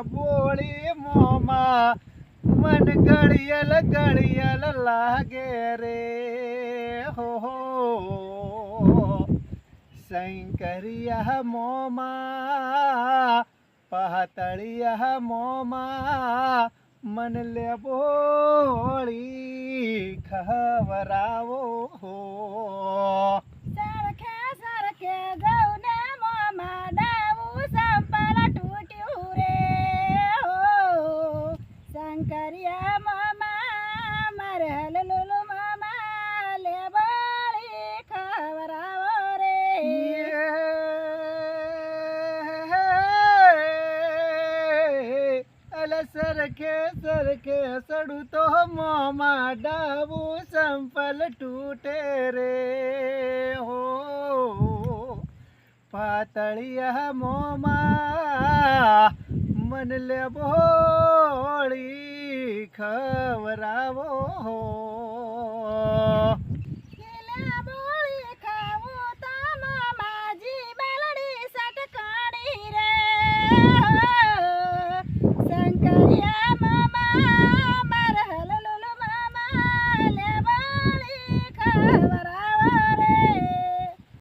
બોળી મોમાં મન ગળિયલ ગળિયલ લાગે રે હો શંકરિયા મોમાં પાતળિયા મોમાં મન લે બોળી ખવરાવો હો સરખે સરખે જવું ને મોમાં ડાવું સંપલ તૂટ્યું રે હો શંકરિયા મોમાં મારે હલલુલુ મોમાં લે બોળી ખવરાવો રે અલે સરખે સરખે સડું તો મોમાં ડાવું સંપલ તૂટે રે હો પાતળિયા મોમાં મન લે બોળી ખવરાવો હો